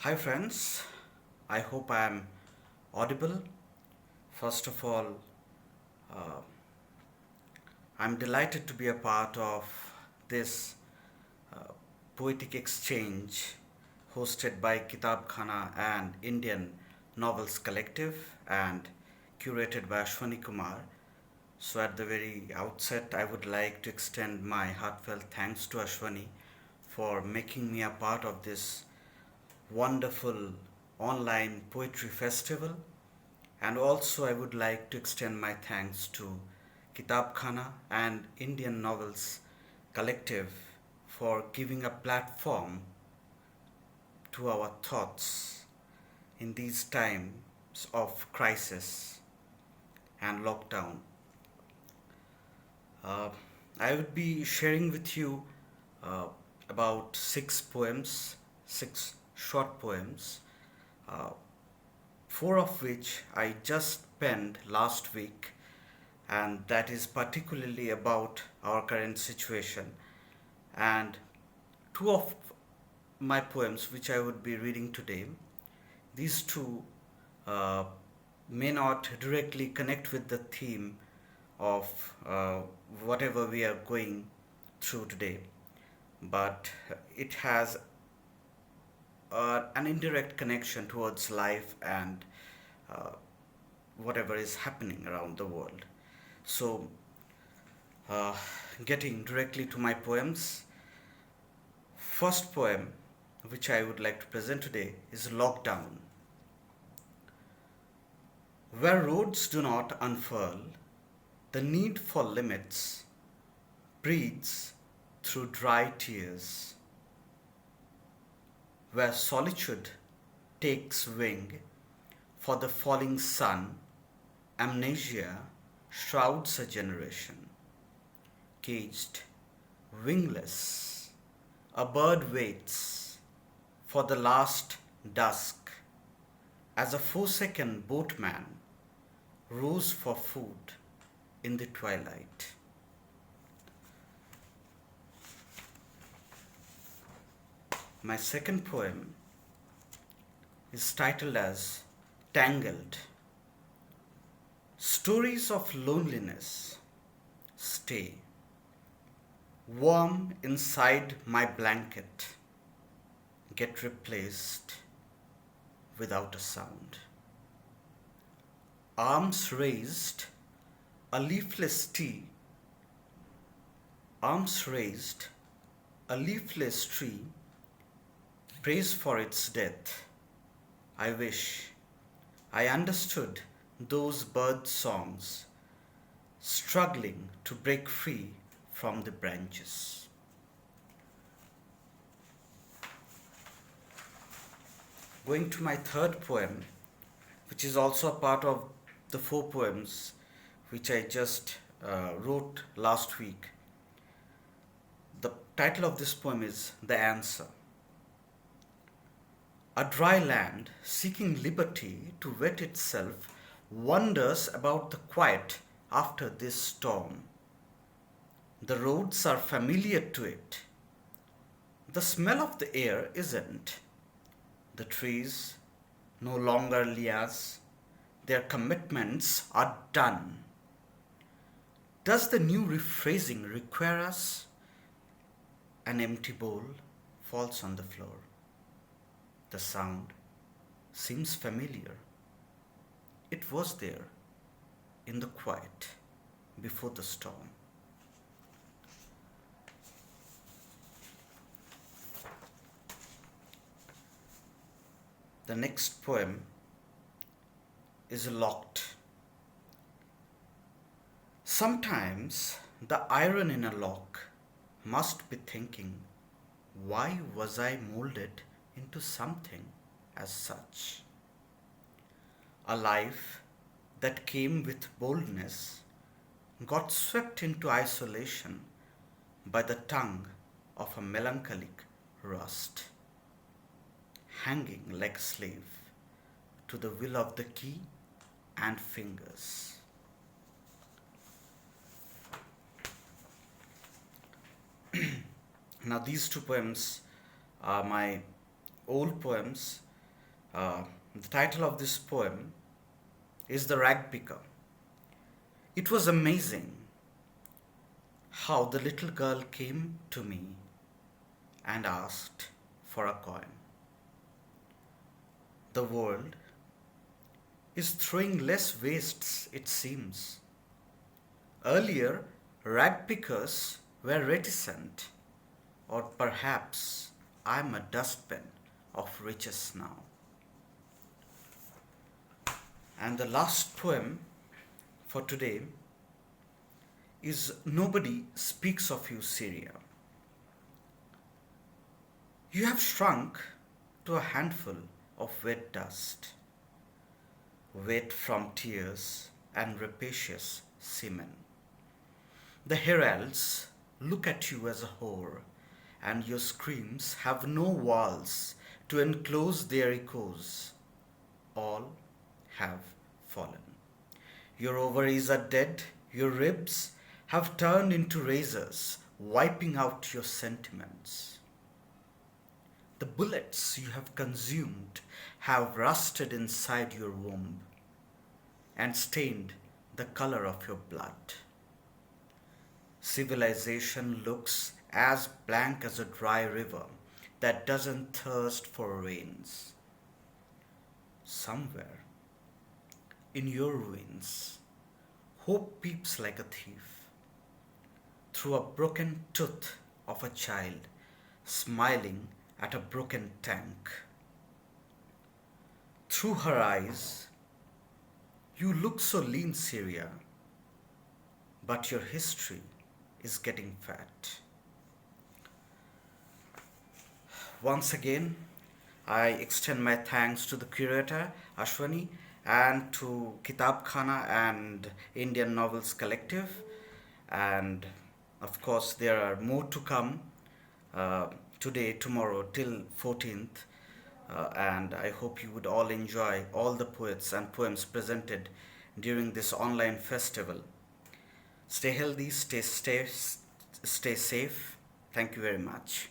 Hi friends, I hope I am audible. First of all, uh, I'm delighted to be a part of this uh, poetic exchange hosted by Kitab Khana and Indian Novels Collective and curated by Ashwani Kumar. So, at the very outset, I would like to extend my heartfelt thanks to Ashwani for making me a part of this wonderful online poetry festival. And also, I would like to extend my thanks to Kitab Khana and Indian Novels Collective for giving a platform to our thoughts in these times of crisis and lockdown. Uh, I would be sharing with you uh, about six poems, six short poems, uh, four of which I just penned last week, and that is particularly about our current situation. And two of my poems, which I would be reading today, these two uh, may not directly connect with the theme of whatever we are going through today, but it has an indirect connection towards life and uh, whatever is happening around the world. So, uh, getting directly to my poems, first poem which I would like to present today is Lockdown. Where roads do not unfurl, the need for limits breathes through dry tears. Where solitude takes wing for the falling sun, amnesia shrouds a generation. Caged, wingless, a bird waits for the last dusk as a forsaken boatman rows for food in the twilight. My second poem is titled as Tangled. Stories of loneliness stay warm inside my blanket, get replaced without a sound. Arms raised, a leafless tree, arms raised, a leafless tree prays for its death. I wish I understood those bird songs struggling to break free from the branches. Going to my third poem, which is also a part of the four poems which I just wrote last week. The title of this poem is The Answer. A dry land seeking liberty to wet itself wonders about the quiet after this storm. The roads are familiar to it. The smell of the air isn't. The trees no longer lias. Their commitments are done. Does the new rephrasing require us? An empty bowl falls on the floor. The sound seems familiar. It was there in the quiet before the storm. The next poem is Locked. Sometimes the iron in a lock must be thinking, why was I molded into something as such? A life that came with boldness got swept into isolation by the tongue of a melancholic rust, hanging like a slave to the will of the key and fingers. Now, these two poems are my old poems The title of this poem is The Rag Picker. It was amazing how the little girl came to me and asked for a coin. The world is throwing less wastes, it seems. Earlier, rag pickers were reticent, or perhaps I'm a dustbin of riches now. And the last poem for today is Nobody Speaks of You, Syria. You have shrunk to a handful of wet dust, wet from tears and rapacious semen. The heralds look at you as a whore, and your screams have no walls to enclose their echoes. All have fallen. Your ovaries are dead, your ribs have turned into razors, wiping out your sentiments. The bullets you have consumed have rusted inside your womb and stained the color of your blood. Civilization looks as blank as a dry river that doesn't thirst for rains. Somewhere in your ruins, hope peeps like a thief through a broken tooth of a child smiling at a broken tank. Through her eyes, you look so lean, Syria, but your history is getting fat. Once again, I extend my thanks to the curator, Ashwani, and to Kitab Khana and Indian Novels Collective. And of course, there are more to come today, tomorrow, till 14th. And I hope you would all enjoy all the poets and poems presented during this online festival. Stay healthy, stay safe. Thank you very much.